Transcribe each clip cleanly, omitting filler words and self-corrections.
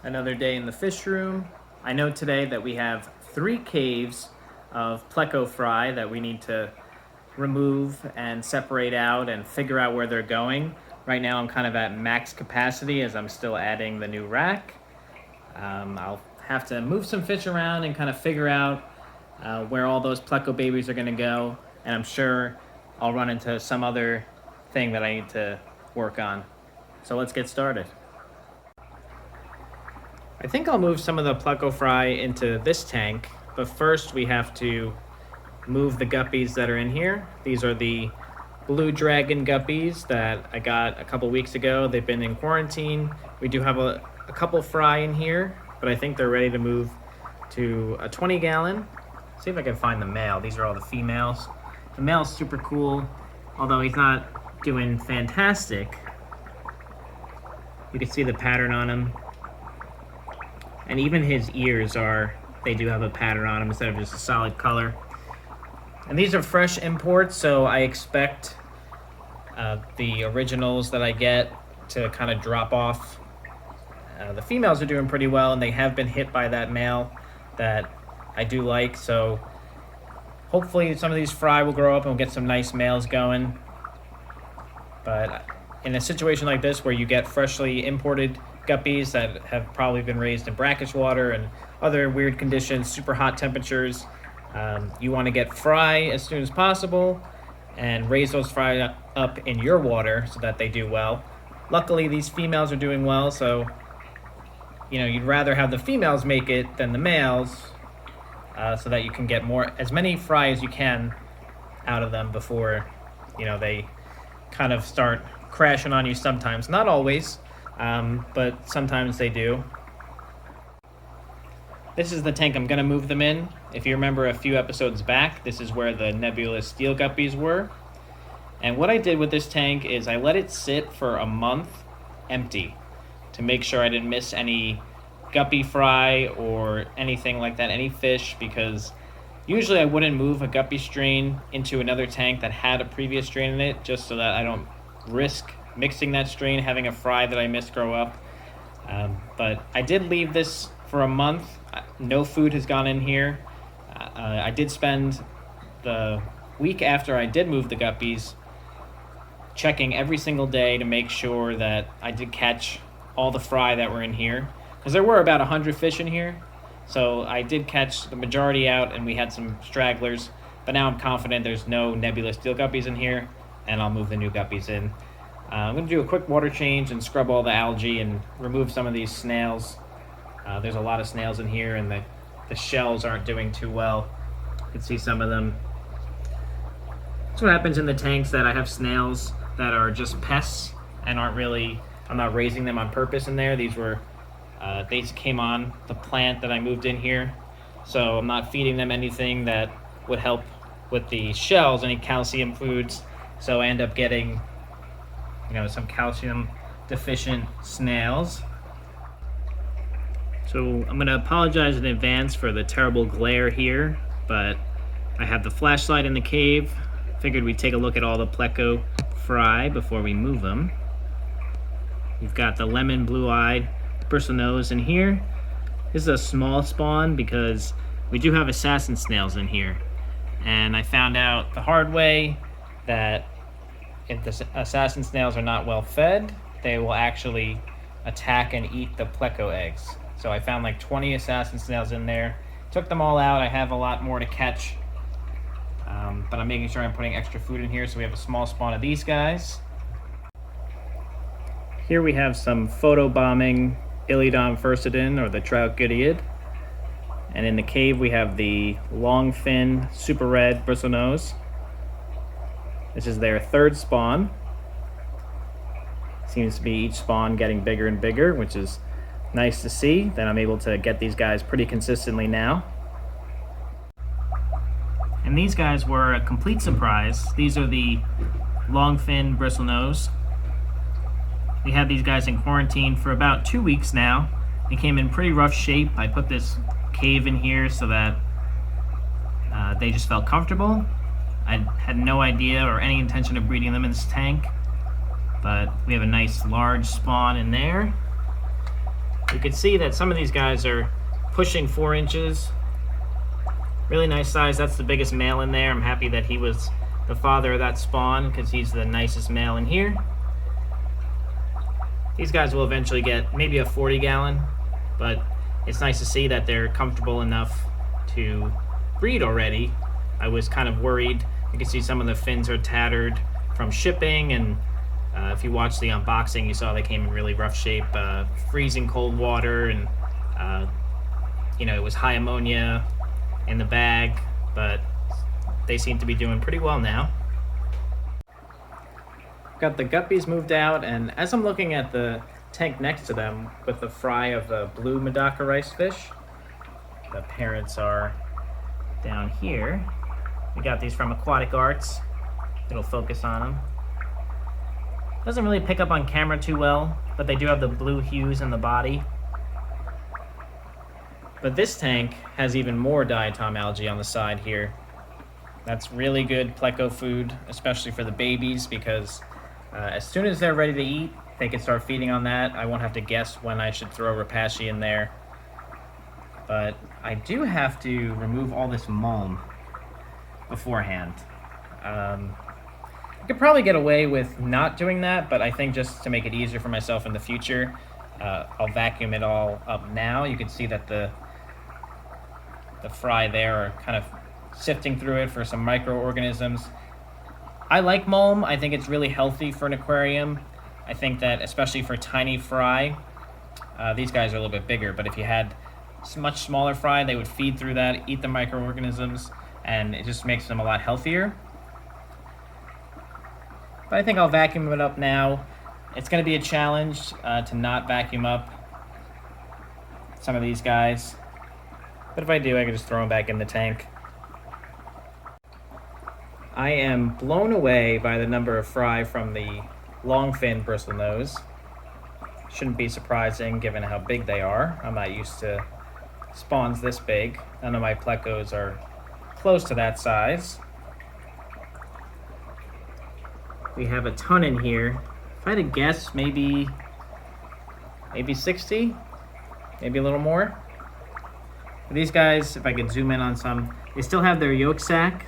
Another day in the fish room. I know today that we have 3 caves of Pleco fry that we need to remove and separate out and figure out where they're going. Right now I'm kind of at max capacity as I'm still adding the new rack. I'll have to move some fish around and kind of figure out where all those Pleco babies are going to go, and I'm sure I'll run into some other thing that I need to work on. So let's get started. I think I'll move some of the Pleco fry into this tank, but first we have to move the guppies that are in here. These are the blue dragon guppies that I got a couple weeks ago. They've been in quarantine. We do have a couple fry in here, but I think they're ready to move to a 20 gallon. See if I can find the male. These are all the females. The male's super cool, although he's not doing fantastic. You can see the pattern on him. And even his ears they do have a pattern on them instead of just a solid color. And these are fresh imports, so I expect the originals that I get to kind of drop off. The females are doing pretty well, and they have been hit by that male that I do like, so hopefully some of these fry will grow up and we'll get some nice males going. But in a situation like this where you get freshly imported guppies that have probably been raised in brackish water and other weird conditions, super hot temperatures, you want to get fry as soon as possible and raise those fry up in your water so that they do well. Luckily, these females are doing well, so you'd rather have the females make it than the males, so that you can get as many fry as you can out of them before they kind of start crashing on you sometimes. Not always, but sometimes they do. This is the tank I'm going to move them in. If you remember a few episodes back, this is where the nebulous steel guppies were. And what I did with this tank is I let it sit for a month empty to make sure I didn't miss any guppy fry or anything like that, any fish, because usually I wouldn't move a guppy strain into another tank that had a previous strain in it, just so that I don't risk mixing that strain, having a fry that I missed grow up. But I did leave this for a month. No food has gone in here. I did spend the week after I did move the guppies checking every single day to make sure that I did catch all the fry that were in here, because there were about 100 fish in here. So I did catch the majority out, and we had some stragglers, but now I'm confident there's no nebulous steel guppies in here, and I'll move the new guppies in. I'm going to do a quick water change and scrub all the algae and remove some of these snails. There's a lot of snails in here, and the shells aren't doing too well. You can see some of them. That's what happens in the tanks that I have snails that are just pests and I'm not raising them on purpose in there. These were, they came on the plant that I moved in here. So I'm not feeding them anything that would help with the shells, any calcium foods. So I end up getting, some calcium deficient snails. So I'm going to apologize in advance for the terrible glare here, but I have the flashlight in the cave. Figured we'd take a look at all the Pleco fry before we move them. We've got the lemon blue-eyed bristlenose in here. This is a small spawn because we do have assassin snails in here. And I found out the hard way that if the assassin snails are not well fed, they will actually attack and eat the Pleco eggs. So I found like 20 assassin snails in there. Took them all out. I have a lot more to catch. But I'm making sure I'm putting extra food in here, so we have a small spawn of these guys. Here we have some photobombing Iliodon furcidin, or the trout gidiid. And in the cave we have the longfin super red bristlenose. This is their third spawn. Seems to be each spawn getting bigger and bigger, which is nice to see that I'm able to get these guys pretty consistently now. And these guys were a complete surprise. These are the longfin bristlenose. We had these guys in quarantine for about 2 weeks now. They came in pretty rough shape. I put this cave in here so that they just felt comfortable. I had no idea or any intention of breeding them in this tank, but we have a nice large spawn in there. You can see that some of these guys are pushing 4 inches. Really nice size. That's the biggest male in there. I'm happy that he was the father of that spawn because he's the nicest male in here. These guys will eventually get maybe a 40 gallon, but it's nice to see that they're comfortable enough to breed already. I was kind of worried. You can see some of the fins are tattered from shipping, and if you watched the unboxing, you saw they came in really rough shape, freezing cold water, and it was high ammonia in the bag, but they seem to be doing pretty well now. Got the guppies moved out, and as I'm looking at the tank next to them with the fry of the blue Medaka rice fish, the parents are down here. We got these from Aquatic Arts. It'll focus on them. Doesn't really pick up on camera too well, but they do have the blue hues in the body. But this tank has even more diatom algae on the side here. That's really good Pleco food, especially for the babies, because as soon as they're ready to eat, they can start feeding on that. I won't have to guess when I should throw Rapashi in there. But I do have to remove all this mulm beforehand. I could probably get away with not doing that, but I think just to make it easier for myself in the future, I'll vacuum it all up now. You can see that the fry there are kind of sifting through it for some microorganisms. I like mulm. I think it's really healthy for an aquarium. I think that especially for tiny fry, these guys are a little bit bigger, but if you had much smaller fry, they would feed through that, eat the microorganisms, and it just makes them a lot healthier. But I think I'll vacuum it up now. It's going to be a challenge to not vacuum up some of these guys. But if I do, I can just throw them back in the tank. I am blown away by the number of fry from the longfin bristlenose. Shouldn't be surprising given how big they are. I'm not used to spawns this big. None of my plecos are close to that size. We have a ton in here. If I had to guess, maybe 60, maybe a little more. These guys, if I could zoom in on some, they still have their yolk sac.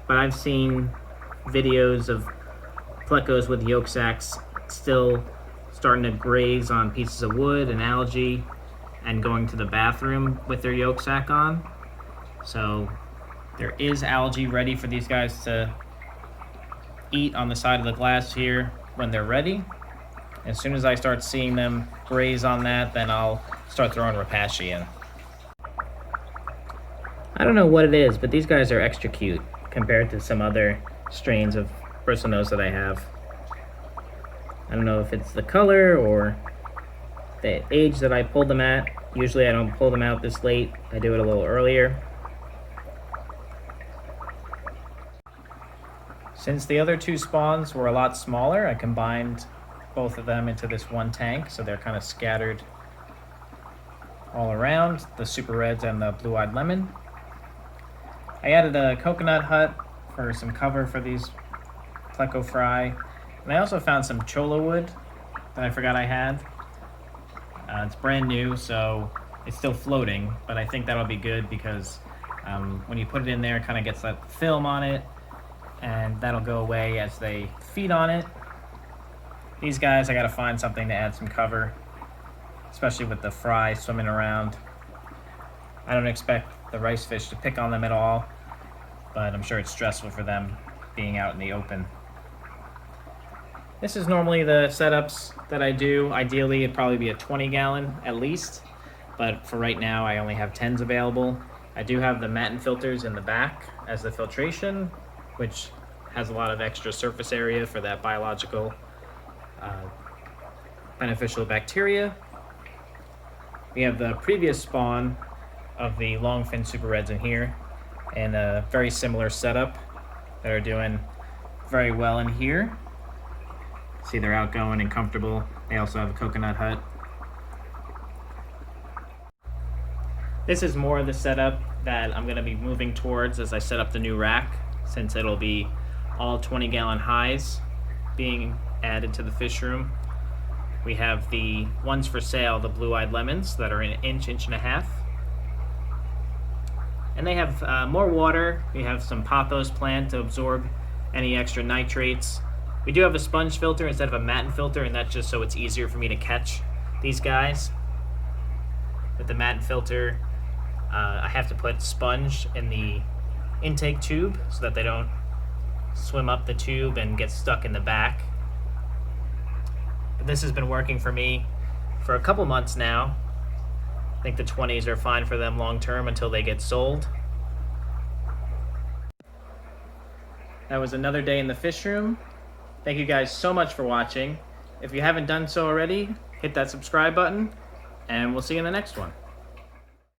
But I've seen videos of plecos with yolk sacs still starting to graze on pieces of wood and algae and going to the bathroom with their yolk sac on. So there is algae ready for these guys to eat on the side of the glass here when they're ready. As soon as I start seeing them graze on that, then I'll start throwing Rapashi in. I don't know what it is, but these guys are extra cute compared to some other strains of bristlenose that I have. I don't know if it's the color or the age that I pulled them at. Usually I don't pull them out this late. I do it a little earlier. Since the other two spawns were a lot smaller, I combined both of them into this one tank, so they're kind of scattered all around, the super reds and the blue-eyed lemon. I added a coconut hut for some cover for these Pleco fry, and I also found some cholla wood that I forgot I had. It's brand new, so it's still floating, but I think that'll be good because when you put it in there, it kind of gets that film on it, and that'll go away as they feed on it. These guys, I gotta find something to add some cover, especially with the fry swimming around. I don't expect the rice fish to pick on them at all, but I'm sure it's stressful for them being out in the open. This is normally the setups that I do. Ideally, it'd probably be a 20 gallon at least, but for right now, I only have 10s available. I do have the Matin filters in the back as the filtration, which has a lot of extra surface area for that biological beneficial bacteria. We have the previous spawn of the longfin super reds in here, and a very similar setup that are doing very well in here. See, they're outgoing and comfortable. They also have a coconut hut. This is more of the setup that I'm going to be moving towards as I set up the new rack, since it'll be all 20 gallon highs being added to the fish room. We have the ones for sale, the blue-eyed lemons that are an inch, inch and a half. And they have more water. We have some pothos plant to absorb any extra nitrates. We do have a sponge filter instead of a matin filter, and that's just so it's easier for me to catch these guys. With the matin filter, I have to put sponge in the intake tube so that they don't swim up the tube and get stuck in the back. But this has been working for me for a couple months now. I think the 20s are fine for them long term until they get sold. That was another day in the fish room. Thank you guys so much for watching. If you haven't done so already, hit that subscribe button, and we'll see you in the next one.